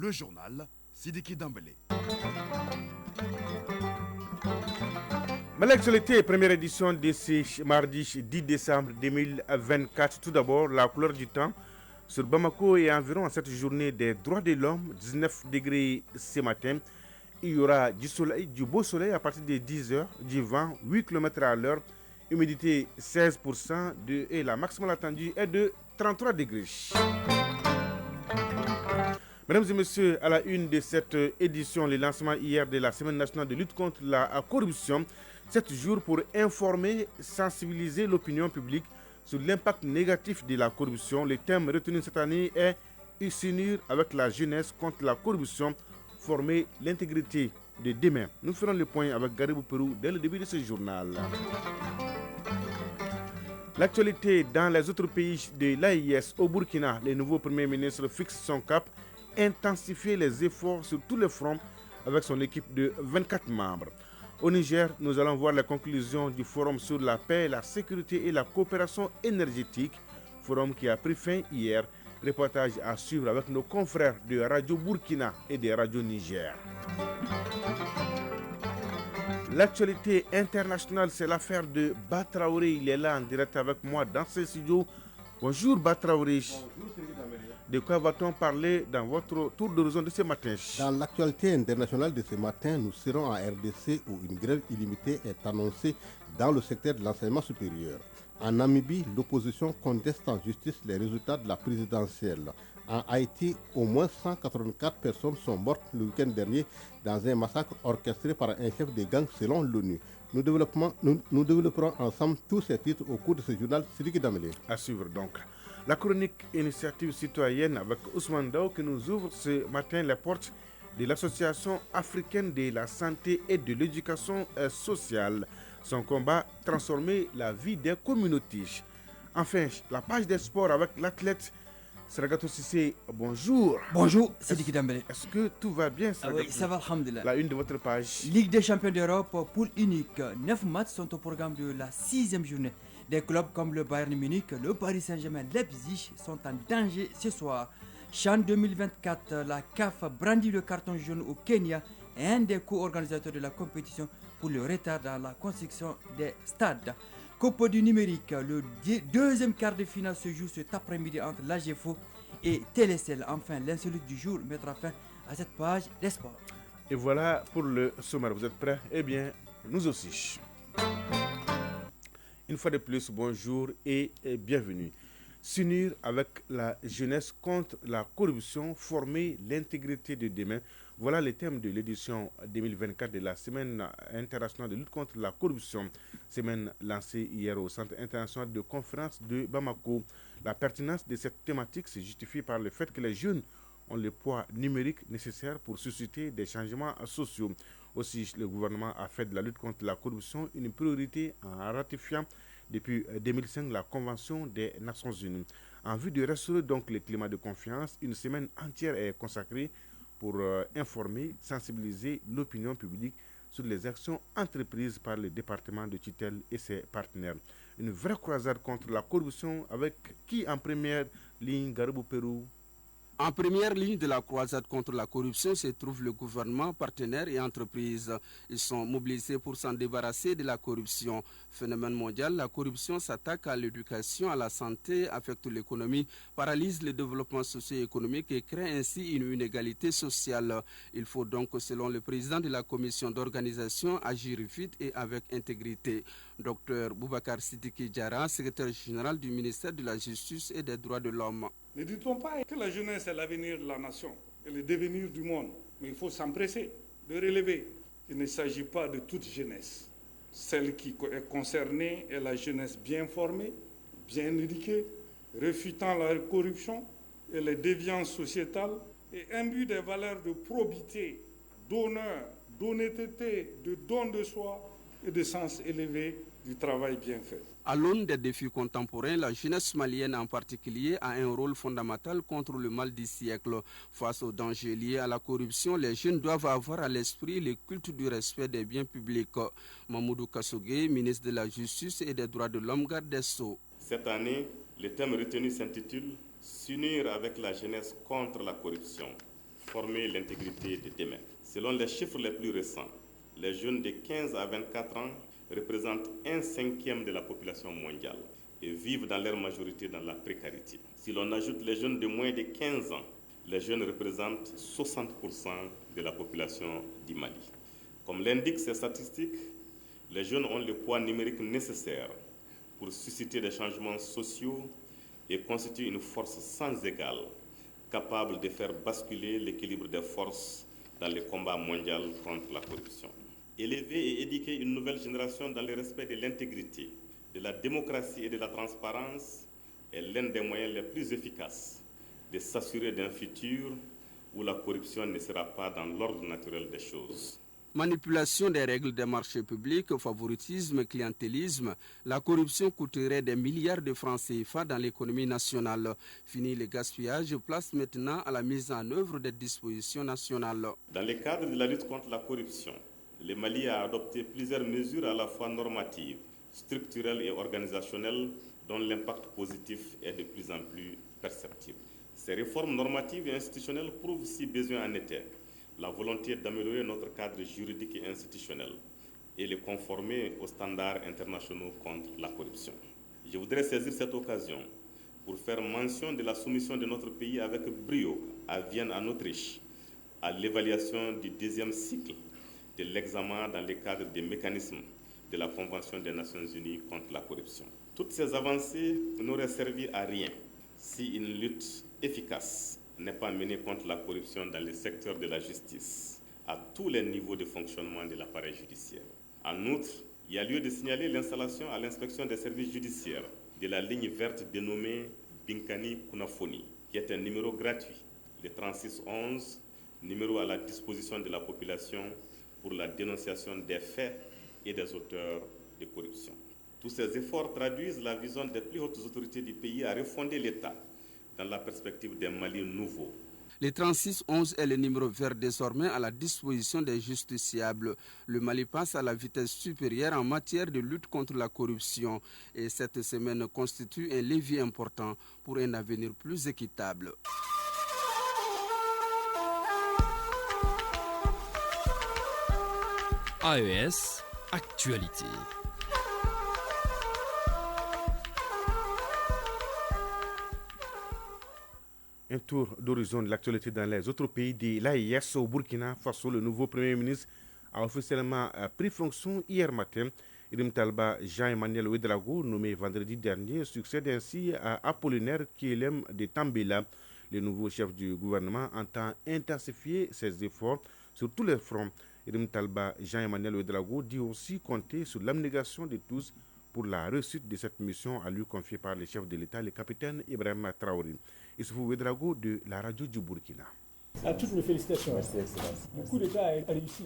Le journal Sidiki Dambélé. Mais l'actualité, première édition de ce mardi 10 décembre 2024. Tout d'abord, la couleur du temps. Sur Bamako et environ en cette journée des droits de l'homme, 19 degrés ce matin. Il y aura du soleil, du beau soleil à partir de 10h, du vent, 8 km à l'heure, humidité 16% et la maximale attendue est de 33 degrés. Mesdames et messieurs, à la une de cette édition, le lancement hier de la Semaine nationale de lutte contre la corruption, 7 jours pour informer, sensibiliser l'opinion publique sur l'impact négatif de la corruption. Le thème retenu cette année est « S'unir avec la jeunesse contre la corruption, former l'intégrité de demain ». Nous ferons le point avec Garibou Pérou dès le début de ce journal. L'actualité dans les autres pays de l'AIS, au Burkina, le nouveau Premier ministre fixe son cap, intensifier les efforts sur tous les fronts avec son équipe de 24 membres. Au Niger, nous allons voir les conclusions du forum sur la paix, la sécurité et la coopération énergétique, forum qui a pris fin hier. Reportage à suivre avec nos confrères de Radio Burkina et de Radio Niger. L'actualité internationale, c'est l'affaire de Batraoré. Il est là en direct avec moi dans ce studio. Bonjour Batraoré. Bonjour Sylvie Damélé. De quoi va-t-on parler dans votre tour d'horizon de ce matin? Dans l'actualité internationale de ce matin, nous serons en RDC où une grève illimitée est annoncée dans le secteur de l'enseignement supérieur. En Namibie, l'opposition conteste en justice les résultats de la présidentielle. En Haïti, au moins 184 personnes sont mortes le week-end dernier dans un massacre orchestré par un chef de gang selon l'ONU. Nous développerons ensemble tous ces titres au cours de ce journal Sidiki Damélé. À suivre donc. La chronique Initiative citoyenne avec Ousmane Dao qui nous ouvre ce matin les portes de l'Association africaine de la santé et de l'éducation sociale. Son combat, transformer la vie des communautés. Enfin, la page des sports avec l'athlète Sergato Sissé, bonjour. Bonjour, Sidiki Dambélé. Est-ce que tout va bien, Sergato? Oui, ça va, alhamdulillah. La une de votre page. Ligue des champions d'Europe, poule unique. 9 matchs sont au programme de la 6e journée. Des clubs comme le Bayern Munich, le Paris Saint-Germain, Leipzig sont en danger ce soir. CHAN 2024, la CAF brandit le carton jaune au Kenya et un des co-organisateurs de la compétition pour le retard dans la construction des stades. Coupe du numérique, le deuxième quart de finale se joue cet après-midi entre l'AGFO et Télécel. Enfin, l'insolite du jour mettra fin à cette page des sports. Et voilà pour le sommaire. Vous êtes prêts? Eh bien, nous aussi. Une fois de plus, bonjour et bienvenue. S'unir avec la jeunesse contre la corruption, former l'intégrité de demain. Voilà le thème de l'édition 2024 de la Semaine internationale de lutte contre la corruption. Semaine lancée hier au Centre international de conférence de Bamako. La pertinence de cette thématique se justifie par le fait que les jeunes ont le poids numérique nécessaire pour susciter des changements sociaux. Aussi, le gouvernement a fait de la lutte contre la corruption une priorité en ratifiant depuis 2005 la Convention des Nations Unies. En vue de restaurer donc le climat de confiance, une semaine entière est consacrée pour informer, sensibiliser l'opinion publique sur les actions entreprises par le département de tutelle et ses partenaires. Une vraie croisade contre la corruption avec qui en première ligne, Garibou Pérou? En première ligne de la croisade contre la corruption se trouve le gouvernement, partenaires et entreprises. Ils sont mobilisés pour s'en débarrasser de la corruption. Phénomène mondial, la corruption s'attaque à l'éducation, à la santé, affecte l'économie, paralyse le développement socio-économique et crée ainsi une inégalité sociale. Il faut donc, selon le président de la commission d'organisation, agir vite et avec intégrité. Dr Boubacar Sidiki Diarra, secrétaire général du ministère de la Justice et des Droits de l'Homme. Ne dit-on pas que la jeunesse est l'avenir de la nation et le devenir du monde? Mais il faut s'empresser de relever. Il ne s'agit pas de toute jeunesse. Celle qui est concernée est la jeunesse bien formée, bien éduquée, refutant la corruption et les déviances sociétales et imbue des valeurs de probité, d'honneur, d'honnêteté, de don de soi et de sens élevé du travail bien fait. À l'aune des défis contemporains, la jeunesse malienne en particulier a un rôle fondamental contre le mal du siècle. Face aux dangers liés à la corruption, les jeunes doivent avoir à l'esprit le culte du respect des biens publics. Mamoudou Kassogé, ministre de la Justice et des Droits de l'Homme, garde des Sceaux. Cette année, le thème retenu s'intitule « S'unir avec la jeunesse contre la corruption, former l'intégrité de demain. Selon les chiffres les plus récents, les jeunes de 15 à 24 ans représentent 1/5 de la population mondiale et vivent dans leur majorité dans la précarité. Si l'on ajoute les jeunes de moins de 15 ans, les jeunes représentent 60% de la population du Mali. Comme l'indiquent ces statistiques, les jeunes ont le poids numérique nécessaire pour susciter des changements sociaux et constituent une force sans égale, capable de faire basculer l'équilibre des forces dans le combat mondial contre la corruption. Élever et éduquer une nouvelle génération dans le respect de l'intégrité, de la démocratie et de la transparence est l'un des moyens les plus efficaces de s'assurer d'un futur où la corruption ne sera pas dans l'ordre naturel des choses. Manipulation des règles des marchés publics, favoritisme, clientélisme, la corruption coûterait des milliards de francs CFA dans l'économie nationale. Fini le gaspillage, place maintenant à la mise en œuvre des dispositions nationales. Dans le cadre de la lutte contre la corruption, le Mali a adopté plusieurs mesures à la fois normatives, structurelles et organisationnelles dont l'impact positif est de plus en plus perceptible. Ces réformes normatives et institutionnelles prouvent, si besoin en était, la volonté d'améliorer notre cadre juridique et institutionnel et le conformer aux standards internationaux contre la corruption. Je voudrais saisir cette occasion pour faire mention de la soumission de notre pays avec brio à Vienne, en Autriche, à l'évaluation du 2e cycle de l'examen dans le cadre des mécanismes de la Convention des Nations Unies contre la corruption. Toutes ces avancées n'auraient servi à rien si une lutte efficace n'est pas menée contre la corruption dans le secteur de la justice, à tous les niveaux de fonctionnement de l'appareil judiciaire. En outre, il y a lieu de signaler l'installation à l'inspection des services judiciaires de la ligne verte dénommée Binkani Kunafoni, qui est un numéro gratuit, le 3611, numéro à la disposition de la population pour la dénonciation des faits et des auteurs de corruption. Tous ces efforts traduisent la vision des plus hautes autorités du pays à refonder l'État dans la perspective d'un Mali nouveau. Le 3611 est le numéro vert désormais à la disposition des justiciables. Le Mali passe à la vitesse supérieure en matière de lutte contre la corruption et cette semaine constitue un levier important pour un avenir plus équitable. AES, actualité. Un tour d'horizon de l'actualité dans les autres pays de l'AES. Au Burkina Faso, le nouveau Premier ministre a officiellement pris fonction hier matin. Irim Talba Jean-Emmanuel Ouedraogo, nommé vendredi dernier, succède ainsi à Apollinaire Kielem de Tambela. Le nouveau chef du gouvernement entend intensifier ses efforts sur tous les fronts. Irim Talba Jean-Emmanuel Ouedraogo dit aussi compter sur l'abnégation de tous pour la réussite de cette mission à lui confiée par le chef de l'État, le capitaine Ibrahima Traoré. Issoufou Ouedraogo de la radio du Burkina. Toutes mes félicitations. Merci, Excellence. Le coup d'État a réussi.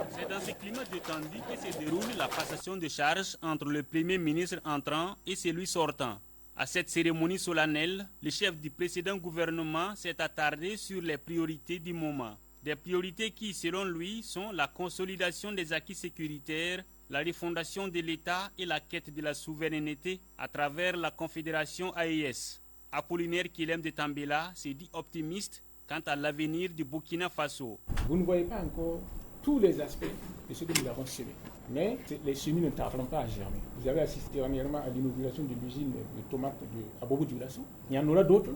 C'est dans ce climat détendu que se déroule la passation de charges entre le Premier ministre entrant et celui sortant. À cette cérémonie solennelle, le chef du précédent gouvernement s'est attardé sur les priorités du moment. Des priorités qui, selon lui, sont la consolidation des acquis sécuritaires, la refondation de l'État et la quête de la souveraineté à travers la Confédération AES. Apollinaire Kielem de Tambela s'est dit optimiste quant à l'avenir du Burkina Faso. Vous ne voyez pas encore tous les aspects de ce que nous avons semé. Mais les semis ne tarderont pas à germer. Vous avez assisté dernièrement à l'inauguration de l'usine de tomates à Bobo-Dioulasso. Il y en aura d'autres.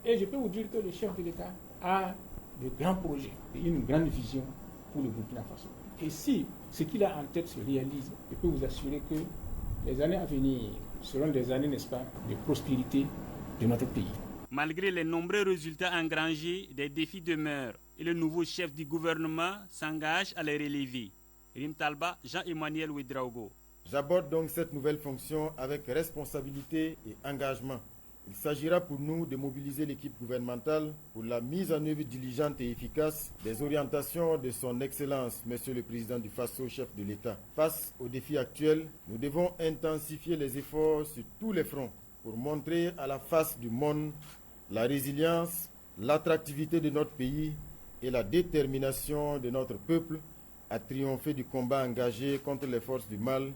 Et je peux vous dire que le chef de l'État a de grands projets et une grande vision pour le Burkina Faso. Et si ce qu'il a en tête se réalise, je peux vous assurer que les années à venir seront des années, n'est-ce pas, de prospérité de notre pays. Malgré les nombreux résultats engrangés, des défis demeurent et le nouveau chef du gouvernement s'engage à les relever. Rim Talba, Jean-Emmanuel Ouedraogo. J'aborde donc cette nouvelle fonction avec responsabilité et engagement. Il s'agira pour nous de mobiliser l'équipe gouvernementale pour la mise en œuvre diligente et efficace des orientations de son Excellence, Monsieur le Président du Faso, chef de l'État. Face aux défis actuels, nous devons intensifier les efforts sur tous les fronts pour montrer à la face du monde la résilience, l'attractivité de notre pays et la détermination de notre peuple à triompher du combat engagé contre les forces du mal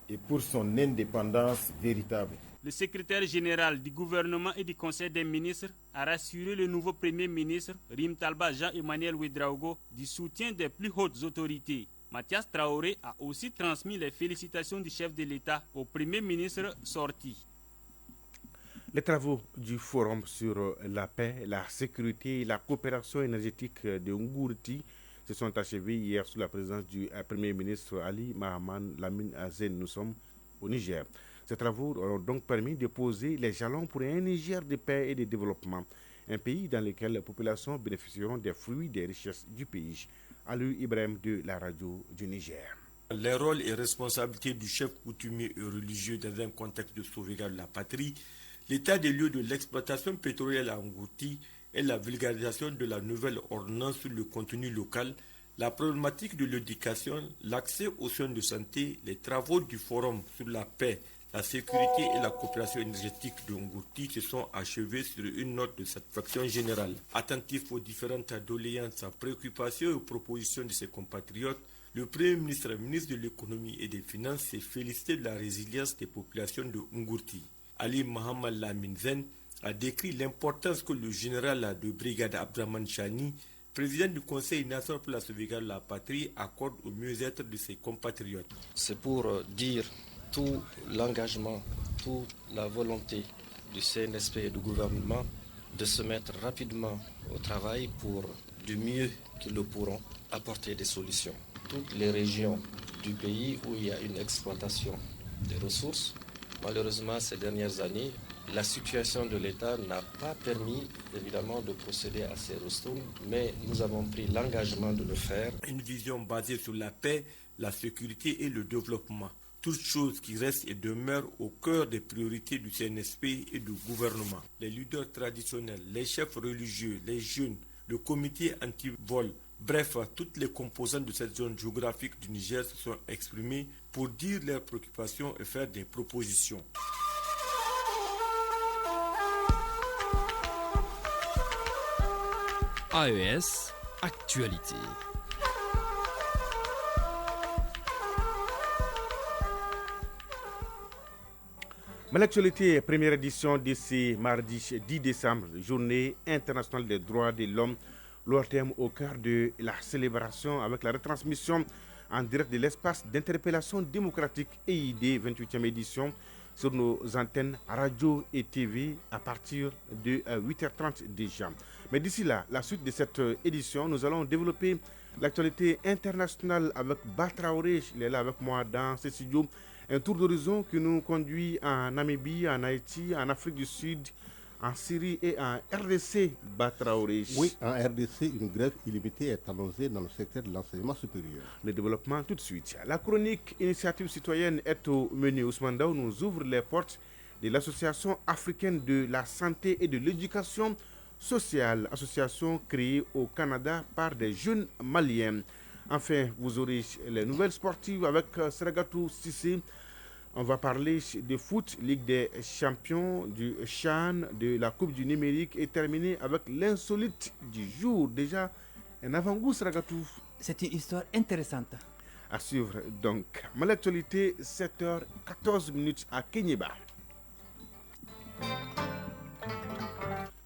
et pour son indépendance véritable. le secrétaire général du gouvernement et du conseil des ministres a rassuré le nouveau premier ministre, Rim Talba Jean-Emmanuel Ouedraogo, du soutien des plus hautes autorités. Mathias Traoré a aussi transmis les félicitations du chef de l'État au premier ministre sorti. Les travaux du Forum sur la paix, la sécurité et la coopération énergétique de Ngurti se sont achevés hier sous la présence du Premier ministre Ali Mahaman Lamine Azen. Nous sommes au Niger. Ces travaux ont donc permis de poser les jalons pour un Niger de paix et de développement, un pays dans lequel les populations bénéficieront des fruits des richesses du pays. Alou Ibrahim de la radio du Niger. Les rôles et responsabilités du chef coutumier et religieux dans un contexte de sauvegarde de la patrie, l'état des lieux de l'exploitation pétrolière à Ngurti et la vulgarisation de la nouvelle ordonnance sur le contenu local, la problématique de l'éducation, l'accès aux soins de santé, les travaux du Forum sur la paix, la sécurité et la coopération énergétique de Ngurti se sont achevés sur une note de satisfaction générale. Attentif aux différentes doléances, préoccupations et aux propositions de ses compatriotes, le Premier ministre, ministre de l'économie et des finances s'est félicité de la résilience des populations de Ngurti. Ali Mohamed Lamine a décrit l'importance que le général de brigade Abdraman Chani, président du Conseil national pour la sauvegarde de la patrie, accorde au mieux-être de ses compatriotes. C'est pour dire tout l'engagement, toute la volonté du CNSP et du gouvernement de se mettre rapidement au travail pour, du mieux qu'ils le pourront, apporter des solutions. Toutes les régions du pays où il y a une exploitation des ressources, malheureusement, ces dernières années, la situation de l'État n'a pas permis, évidemment, de procéder à ces ressources, mais nous avons pris l'engagement de le faire. Une vision basée sur la paix, la sécurité et le développement. Toutes choses qui restent et demeurent au cœur des priorités du CNSP et du gouvernement. Les leaders traditionnels, les chefs religieux, les jeunes, le comité anti-vol, bref, toutes les composantes de cette zone géographique du Niger se sont exprimées pour dire leurs préoccupations et faire des propositions. AES, actualité. Mais l'actualité, première édition d'ici mardi 10 décembre, journée internationale des droits de l'homme, l'ORTM au cœur de la célébration avec la retransmission en direct de l'espace d'interpellation démocratique EID 28e édition sur nos antennes radio et TV à partir de 8h30 déjà. Mais d'ici là, la suite de cette édition, nous allons développer l'actualité internationale avec Batraoré. Il est là avec moi dans ce studio. Un tour d'horizon qui nous conduit en Namibie, en Haïti, en Afrique du Sud, en Syrie et en RDC, Batraoré. Oui, en RDC, une grève illimitée est annoncée dans le secteur de l'enseignement supérieur. Le développement tout de suite. La chronique Initiative citoyenne est au menu. Ousmane Daou nous ouvre les portes de l'Association africaine de la santé et de l'éducation sociale, association créée au Canada par des jeunes maliens. Enfin, vous aurez les nouvelles sportives avec Seragatou Sissé. On va parler de foot, Ligue des champions, du CHAN, de la Coupe du numérique et terminer avec l'insolite du jour. Déjà, un avant-goût, Seragatou. C'est une histoire intéressante. À suivre donc. Mais l'actualité, 7h14 à Kenyeba.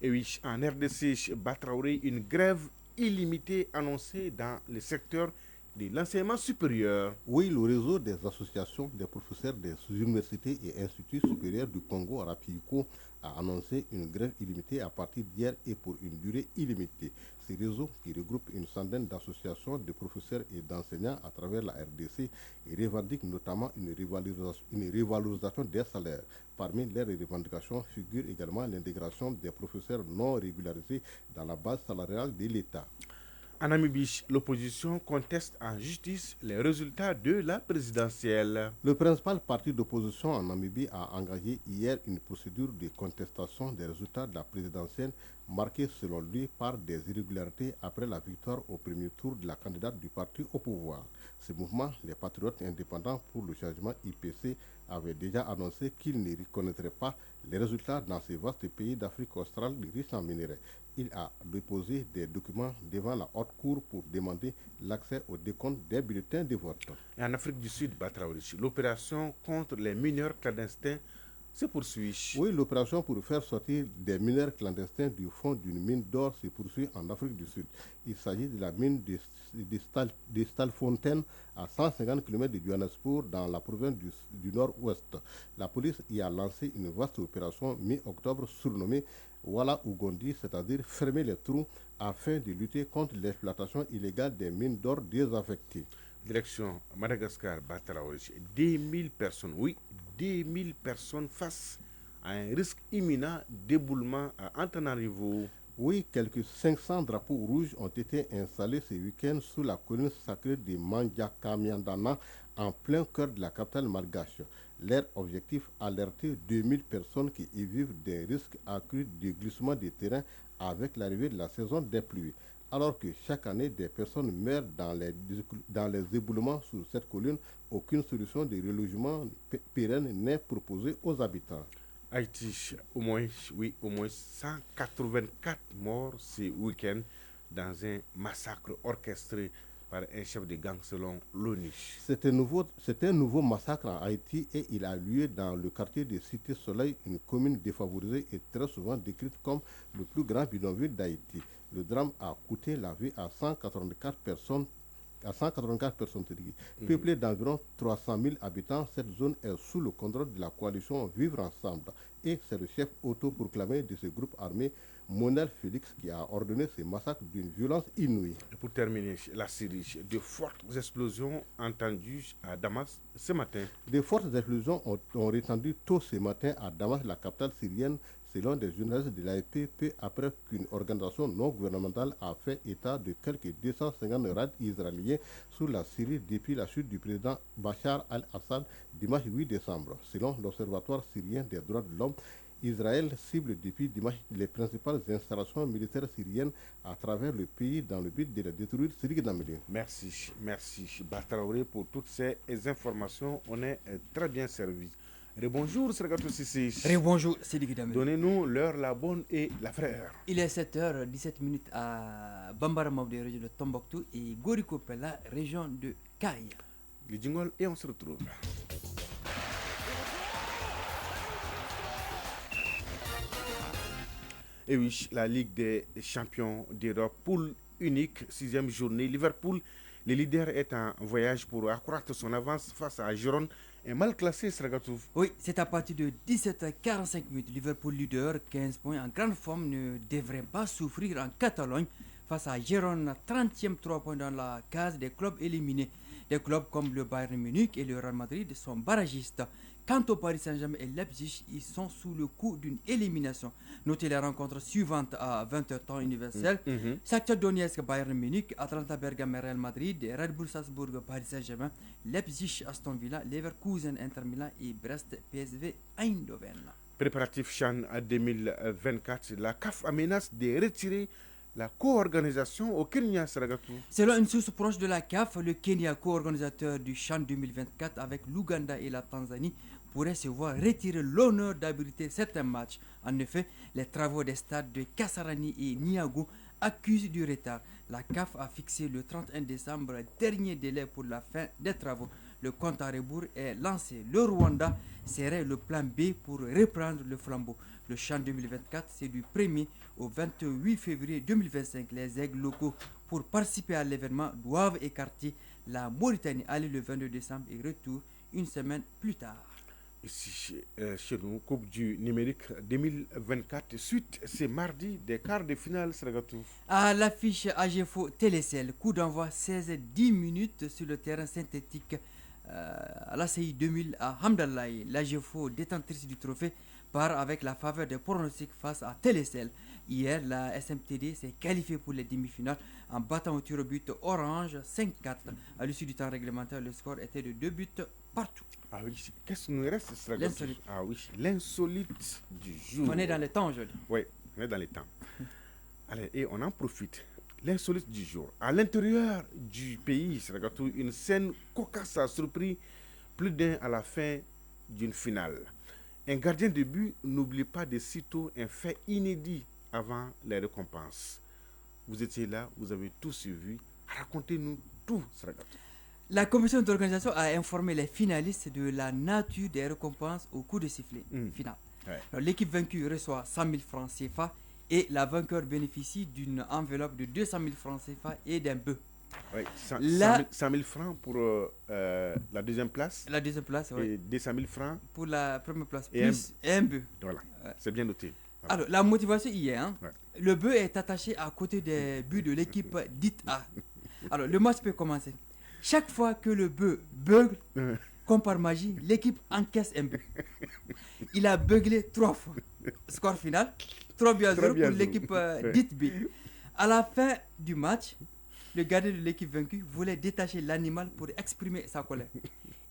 Et oui, en RDC, Batraoré, une grève illimitée annoncée dans le secteur de l'enseignement supérieur. Oui, le réseau des associations des professeurs des universités et instituts supérieurs du Congo, Rapiko, a annoncé une grève illimitée à partir d'hier et pour une durée illimitée. Ce réseau, qui regroupe une centaine d'associations de professeurs et d'enseignants à travers la RDC, revendique notamment une revalorisation des salaires. Parmi leurs revendications figure également l'intégration des professeurs non régularisés dans la base salariale de l'État. En Namibie, l'opposition conteste en justice les résultats de la présidentielle. Le principal parti d'opposition en Namibie a engagé hier une procédure de contestation des résultats de la présidentielle marquée selon lui par des irrégularités après la victoire au premier tour de la candidate du parti au pouvoir. Ce mouvement, les patriotes indépendants pour le changement IPC, avait déjà annoncé qu'il ne reconnaîtrait pas les résultats dans ces vastes pays d'Afrique australe riches en minerais. Il a déposé des documents devant la haute cour pour demander l'accès au décompte des bulletins de vote. Et en Afrique du Sud, Batraoré, l'opération contre les mineurs clandestins se poursuit. Oui, l'opération pour faire sortir des mineurs clandestins du fond d'une mine d'or se poursuit en Afrique du Sud. Il s'agit de la mine de Stalfontein à 150 km de Johannesburg dans la province du Nord-Ouest. La police y a lancé une vaste opération mi-octobre surnommée Wala Ugondi, c'est-à-dire fermer les trous afin de lutter contre l'exploitation illégale des mines d'or désaffectées. Direction Madagascar, Bataraoui, 2000 personnes, oui, 2000 personnes face à un risque imminent d'éboulement à Antananarivo. Oui, quelques 500 drapeaux rouges ont été installés ce week-end sous la colline sacrée de Manjakamiandana, en plein cœur de la capitale malgache. Leur objectif, alerter 2000 personnes qui y vivent des risques accrus de glissement des terrains avec l'arrivée de la saison des pluies. Alors que chaque année, des personnes meurent dans les éboulements sur cette colline, aucune solution de relogement pérenne n'est proposée aux habitants. Haïti, au moins 184 morts ce week-end dans un massacre orchestré par un chef de gang selon l'ONU. C'est un nouveau massacre en Haïti et il a lieu dans le quartier de Cité Soleil, une commune défavorisée et très souvent décrite comme le plus grand bidonville d'Haïti. Le drame a coûté la vie à 184 personnes. Peuplée d'environ 300 000 habitants, cette zone est sous le contrôle de la coalition Vivre Ensemble. Et c'est le chef autoproclamé de ce groupe armé, Monel Félix, qui a ordonné ce massacre d'une violence inouïe. Et pour terminer, la Syrie, de fortes explosions entendues à Damas ce matin. De fortes explosions ont retendu tôt ce matin à Damas, la capitale syrienne, selon des journalistes de l'AFP, peu après qu'une organisation non gouvernementale a fait état de quelques 250 raids israéliens sur la Syrie depuis la chute du président Bachar al-Assad dimanche 8 décembre. Selon l'Observatoire syrien des droits de l'homme, Israël cible depuis dimanche les principales installations militaires syriennes à travers le pays dans le but de les détruire. Merci Bartaraouré pour toutes ces informations. On est très bien servis. Bonjour Sergato Sissi. Bonjour Sidi Damel. Donnez-nous l'heure, la bonne et la frère. Il est 7h17 à Bambara Mabde, région de Tombouctou, et Gorikopela, région de Kaya. Le jingle et on se retrouve. Et oui, la Ligue des champions d'Europe, poule unique, 6e journée. Liverpool, le leader, est en voyage pour accroître son avance face à Girona, un mal classé, Sragatou. Oui, c'est à partir de 17h45. Liverpool leader, 15 points en grande forme, ne devrait pas souffrir en Catalogne face à Girona, 30e, 3 points dans la case des clubs éliminés. Des clubs comme le Bayern Munich et le Real Madrid sont barragistes. Quant au Paris Saint-Germain et Leipzig, ils sont sous le coup d'une élimination. Notez les rencontres suivantes à 20h temps universel. Shakhtar Donetsk, Bayern Munich, Atalanta Bergame, Real Madrid, Red Bull Salzbourg, Paris Saint-Germain, Leipzig, Aston Villa, Leverkusen, Inter Milan et Brest, PSV, Eindhoven. Préparatif CHAN 2024, la CAF menace de retirer la co-organisation au Kenya, Saragatou. Selon une source proche de la CAF, le Kenya, co-organisateur du CHAN 2024 avec l'Ouganda et la Tanzanie, pourrait se voir retirer l'honneur d'abriter certains matchs. En effet, les travaux des stades de Kasarani et Niago accusent du retard. La CAF a fixé le 31 décembre dernier délai pour la fin des travaux. Le compte à rebours est lancé. Le Rwanda serait le plan B pour reprendre le flambeau. Le CHAN 2024, c'est du 1er au 28 février 2025. Les aigles locaux, pour participer à l'événement, doivent écarter la Mauritanie. Aller le 22 décembre et retour une semaine plus tard. Ici, chez nous, Coupe du numérique 2024, suite, c'est mardi des quarts de finale, Sragatou. À l'affiche AGFO Télécel, coup d'envoi 16-10 minutes sur le terrain synthétique à l'ACI 2000 à Hamdallahi. L'AGFO, détentrice du trophée, part avec la faveur des pronostics face à Télécel. Hier, la SMTD s'est qualifiée pour les demi-finales en battant au tir au but Orange 5-4. À l'issue du temps réglementaire, le score était de 2 buts partout. Ah oui, qu'est-ce qu'il nous reste, l'insolite. Ah oui, l'insolite du jour. On est dans les temps aujourd'hui. Oui, on est dans les temps. Allez, et on en profite. L'insolite du jour. À l'intérieur du pays, une scène cocasse a surpris plus d'un à la fin d'une finale. Un gardien de but n'oublie pas de sitôt un fait inédit avant les récompenses. Vous étiez là, vous avez tout suivi. Racontez-nous tout, Sragatou. La commission d'organisation a informé les finalistes de la nature des récompenses au coup de sifflet final. Ouais. Alors, l'équipe vaincue reçoit 100 000 francs CFA et la vainqueur bénéficie d'une enveloppe de 200 000 francs CFA et d'un bœuf. Oui, 100 000 francs pour la deuxième place. La deuxième place, oui. Et 200 000 francs pour la première place, et plus un bœuf. Voilà, c'est bien noté. Voilà. Alors, la motivation y est. Hein? Ouais. Le bœuf est attaché à côté des buts de l'équipe dite A. Alors, le match peut commencer. Chaque fois que le bœuf bugle, comme par magie, l'équipe encaisse un but. Il a buglé 3 fois. Score final, 3-0 pour l'équipe dite B. À la fin du match, le gardien de l'équipe vaincue voulait détacher l'animal pour exprimer sa colère.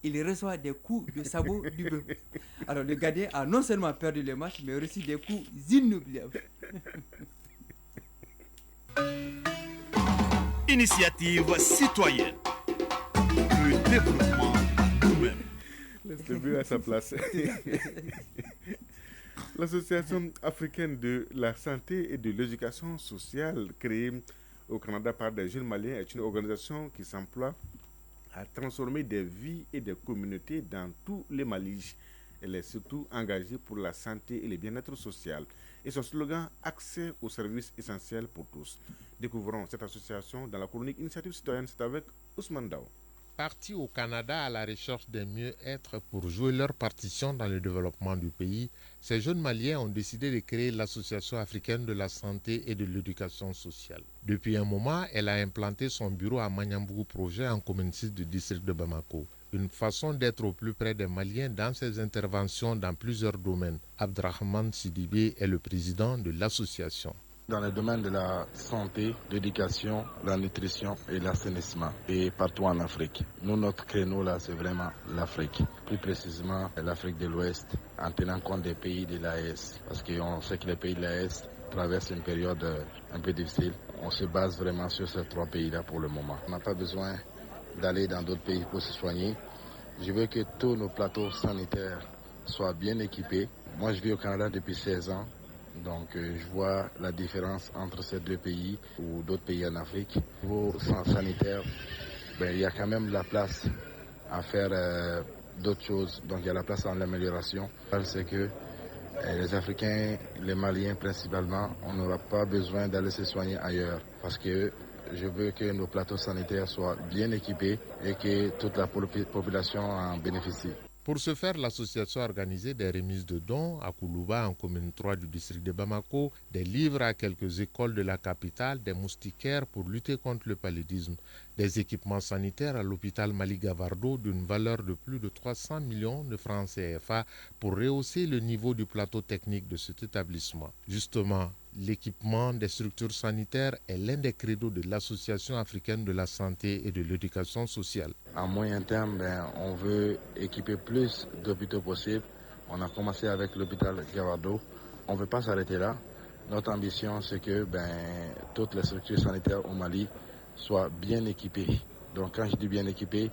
Il reçoit des coups de sabot du bœuf. Alors le gardien a non seulement perdu le match, mais reçu des coups inoubliables. Initiative citoyenne. Le développement nous-mêmes. Laisse le but à sa place. L'Association africaine de la santé et de l'éducation sociale, créée au Canada par des jeunes Maliens, est une organisation qui s'emploie à transformer des vies et des communautés dans tous les Mali. Elle est surtout engagée pour la santé et le bien-être social. Et son slogan, accès aux services essentiels pour tous. Découvrons cette association dans la chronique Initiative citoyenne, c'est avec Ousmane Dao. Partis au Canada à la recherche d'un mieux-être pour jouer leur partition dans le développement du pays, ces jeunes Maliens ont décidé de créer l'Association africaine de la santé et de l'éducation sociale. Depuis un moment, elle a implanté son bureau à Magnambougou Projet en commune 6 du district de Bamako. Une façon d'être au plus près des Maliens dans ses interventions dans plusieurs domaines. Abdrahman Sidibé est le président de l'association. Dans le domaine de la santé, l'éducation, la nutrition et l'assainissement, et partout en Afrique. Nous, notre créneau là, c'est vraiment l'Afrique. Plus précisément, l'Afrique de l'Ouest, en tenant compte des pays de l'AES. Parce qu'on sait que les pays de l'AES traversent une période un peu difficile. On se base vraiment sur ces 3 pays-là pour le moment. On n'a pas besoin d'aller dans d'autres pays pour se soigner. Je veux que tous nos plateaux sanitaires soient bien équipés. Moi, je vis au Canada depuis 16 ans. Donc je vois la différence entre ces 2 pays ou d'autres pays en Afrique. Au niveau sanitaire, il y a quand même la place à faire d'autres choses. Donc il y a la place en l'amélioration. C'est que les Africains, les Maliens principalement, on n'aura pas besoin d'aller se soigner ailleurs. Parce que je veux que nos plateaux sanitaires soient bien équipés et que toute la population en bénéficie. Pour ce faire, l'association a organisé des remises de dons à Koulouba, en commune 3 du district de Bamako, des livres à quelques écoles de la capitale, des moustiquaires pour lutter contre le paludisme, des équipements sanitaires à l'hôpital Mali-Gavardo d'une valeur de plus de 300 millions de francs CFA pour rehausser le niveau du plateau technique de cet établissement. Justement, l'équipement des structures sanitaires est l'un des credos de l'Association africaine de la santé et de l'éducation sociale. À moyen terme, on veut équiper plus d'hôpitaux possibles. On a commencé avec l'hôpital Gavardo. On ne veut pas s'arrêter là. Notre ambition, c'est que toutes les structures sanitaires au Mali soient bien équipées. Donc quand je dis bien équipées,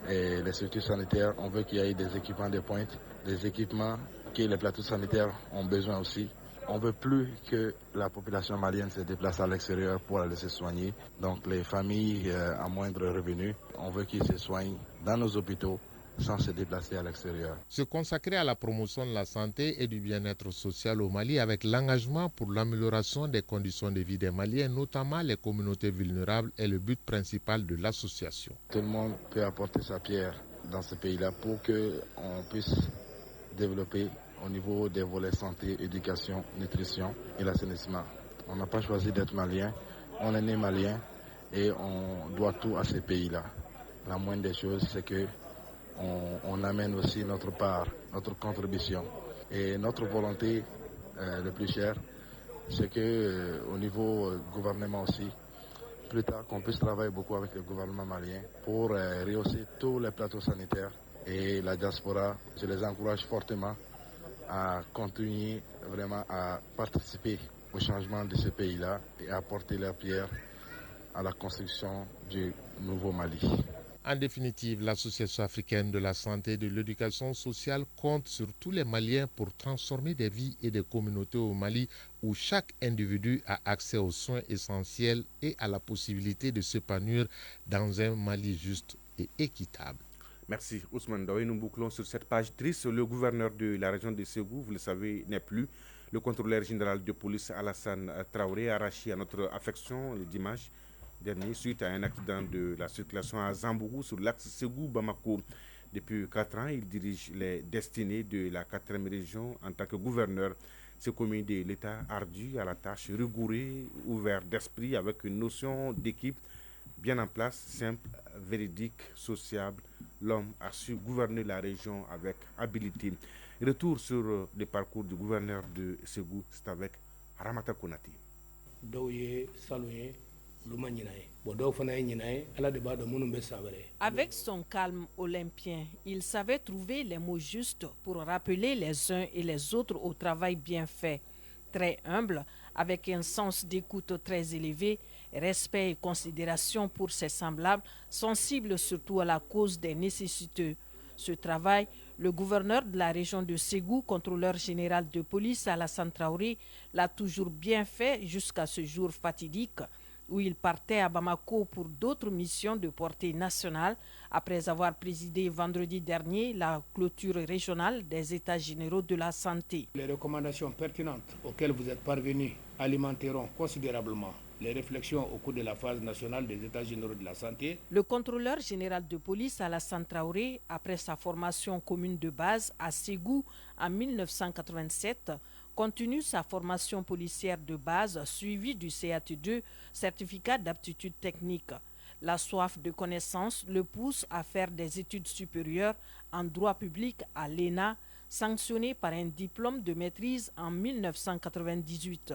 les structures sanitaires, on veut qu'il y ait des équipements de pointe, des équipements que les plateaux sanitaires ont besoin aussi. On ne veut plus que la population malienne se déplace à l'extérieur pour aller se soigner. Donc les familles à moindre revenu, on veut qu'ils se soignent dans nos hôpitaux sans se déplacer à l'extérieur. Se consacrer à la promotion de la santé et du bien-être social au Mali avec l'engagement pour l'amélioration des conditions de vie des Maliens, notamment les communautés vulnérables, est le but principal de l'association. Tout le monde peut apporter sa pierre dans ce pays-là pour qu'on puisse développer au niveau des volets santé, éducation, nutrition et l'assainissement. On n'a pas choisi d'être malien, on est né malien et on doit tout à ces pays-là. La moindre des choses, c'est que on amène aussi notre part, notre contribution. Et notre volonté le plus cher, c'est que au niveau gouvernement aussi, plus tard qu'on puisse travailler beaucoup avec le gouvernement malien pour rehausser tous les plateaux sanitaires. Et la diaspora, je les encourage fortement à continuer vraiment à participer au changement de ce pays-là et à apporter leur pierre à la construction du nouveau Mali. En définitive, l'Association africaine de la santé et de l'éducation sociale compte sur tous les Maliens pour transformer des vies et des communautés au Mali où chaque individu a accès aux soins essentiels et à la possibilité de s'épanouir dans un Mali juste et équitable. Merci Ousmane Daoui. Nous bouclons sur cette page triste. Le gouverneur de la région de Ségou, vous le savez, n'est plus. Le contrôleur général de police Alassane Traoré, arraché à notre affection le dimanche dernier suite à un accident de la circulation à Zambourou sur l'axe Ségou-Bamako. Depuis 4 ans, il dirige les destinées de la 4e région en tant que gouverneur. Ce commis de l'État ardu à la tâche, rigoureux, ouvert d'esprit, avec une notion d'équipe bien en place, simple, véridique, sociable. L'homme a su gouverner la région avec habileté. Retour sur le parcours du gouverneur de Ségou, c'est avec Ramata Konati. Avec son calme olympien, il savait trouver les mots justes pour rappeler les uns et les autres au travail bien fait. Très humble, avec un sens d'écoute très élevé, respect et considération pour ses semblables, sensible surtout à la cause des nécessiteux. Ce travail, le gouverneur de la région de Ségou, contrôleur général de police Alassane Traoré, l'a toujours bien fait jusqu'à ce jour fatidique où il partait à Bamako pour d'autres missions de portée nationale après avoir présidé vendredi dernier la clôture régionale des États généraux de la santé. Les recommandations pertinentes auxquelles vous êtes parvenus alimenteront considérablement les réflexions au cours de la phase nationale des États généraux de la santé. Le contrôleur général de police Alassane Traoré, après sa formation commune de base à Ségou en 1987, continue sa formation policière de base suivie du CAT2, certificat d'aptitude technique. La soif de connaissance le pousse à faire des études supérieures en droit public à l'ENA, sanctionné par un diplôme de maîtrise en 1998.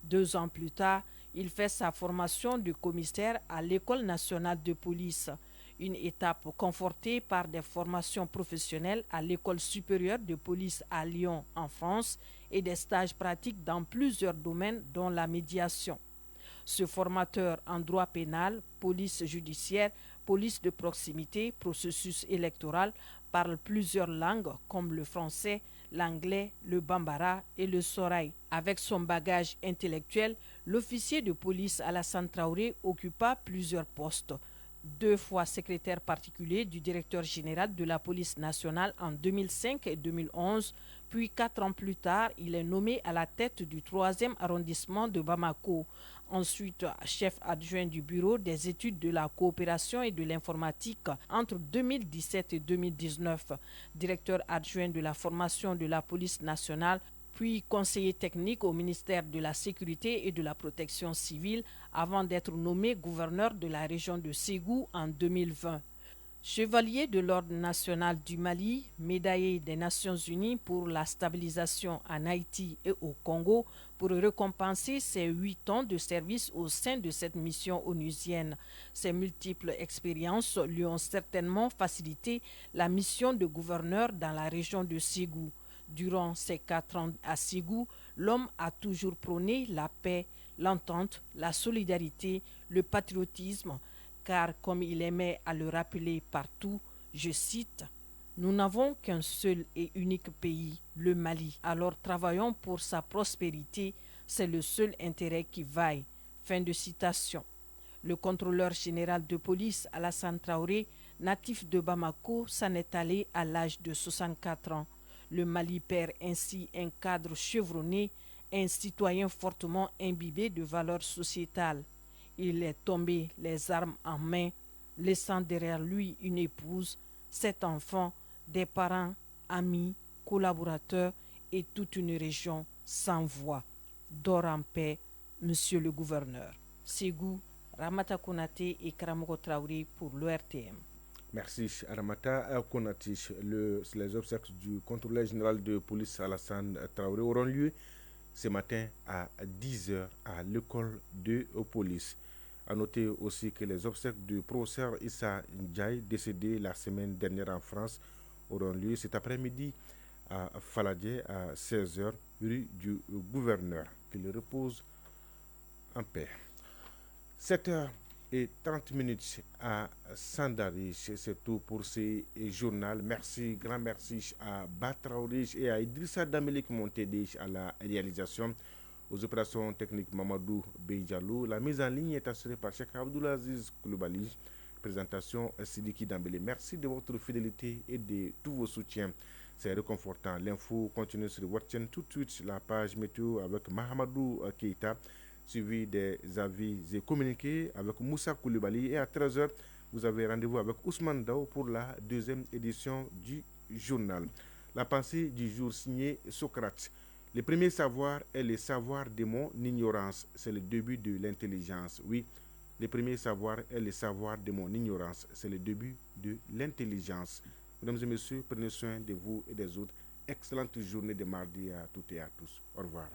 2 ans plus tard, il fait sa formation de commissaire à l'École nationale de police, une étape confortée par des formations professionnelles à l'École supérieure de police à Lyon, en France, et des stages pratiques dans plusieurs domaines, dont la médiation. Ce formateur en droit pénal, police judiciaire, police de proximité, processus électoral, parle plusieurs langues comme le français, l'anglais, le bambara et le soraï. Avec son bagage intellectuel, l'officier de police Alassane Traoré occupa plusieurs postes. 2 fois secrétaire particulier du directeur général de la police nationale en 2005 et 2011, puis 4 ans plus tard, il est nommé à la tête du 3e arrondissement de Bamako. Ensuite, chef adjoint du bureau des études de la coopération et de l'informatique entre 2017 et 2019, directeur adjoint de la formation de la police nationale, puis conseiller technique au ministère de la Sécurité et de la Protection civile avant d'être nommé gouverneur de la région de Ségou en 2020. Chevalier de l'Ordre national du Mali, médaillé des Nations Unies pour la stabilisation en Haïti et au Congo pour récompenser ses 8 ans de service au sein de cette mission onusienne. Ses multiples expériences lui ont certainement facilité la mission de gouverneur dans la région de Ségou. Durant ses 4 ans à Ségou, l'homme a toujours prôné la paix, l'entente, la solidarité, le patriotisme, car comme il aimait à le rappeler partout, je cite, « Nous n'avons qu'un seul et unique pays, le Mali. Alors travaillons pour sa prospérité, c'est le seul intérêt qui vaille. » Fin de citation. Le contrôleur général de police Alassane Traoré, natif de Bamako, s'en est allé à l'âge de 64 ans. Le Mali perd ainsi un cadre chevronné, un citoyen fortement imbibé de valeurs sociétales. Il est tombé les armes en main, laissant derrière lui une épouse, 7 enfants, des parents, amis, collaborateurs et toute une région sans voix. Dors en paix, monsieur le gouverneur. Ségou, Ramata Konate et Karamoko Traoré pour l'ORTM. Merci Ramata Konati. Les obsèques du contrôleur général de police Alassane Traoré auront lieu ce matin à 10h à l'école de police. A noter aussi que les obsèques du professeur Issa Ndiaye, décédé la semaine dernière en France, auront lieu cet après-midi à Faladje à 16h, rue du gouverneur. Qu'il repose en paix. 7h30 à Sandarich, c'est tout pour ce journal. Merci, grand merci à Batraorich et à Idrissa Damelik Montedich à la réalisation. Aux opérations techniques Mamadou Beidjalou. La mise en ligne est assurée par Cheikh Abdoulaziz Koulibaly. présentation, Sidiki Dambélé. Merci de votre fidélité et de tous vos soutiens. C'est réconfortant. L'info continue sur WhatsApp tout de suite, la page météo avec Mahamadou Keita, suivi des avis et communiqués avec Moussa Koulibaly. Et à 13h, vous avez rendez-vous avec Ousmane Dao pour la deuxième édition du journal. La pensée du jour signée Socrate. Le premier savoir est le savoir de mon ignorance. C'est le début de l'intelligence. Oui, le premier savoir est le savoir de mon ignorance. C'est le début de l'intelligence. Mesdames et messieurs, prenez soin de vous et des autres. Excellente journée de mardi à toutes et à tous. Au revoir.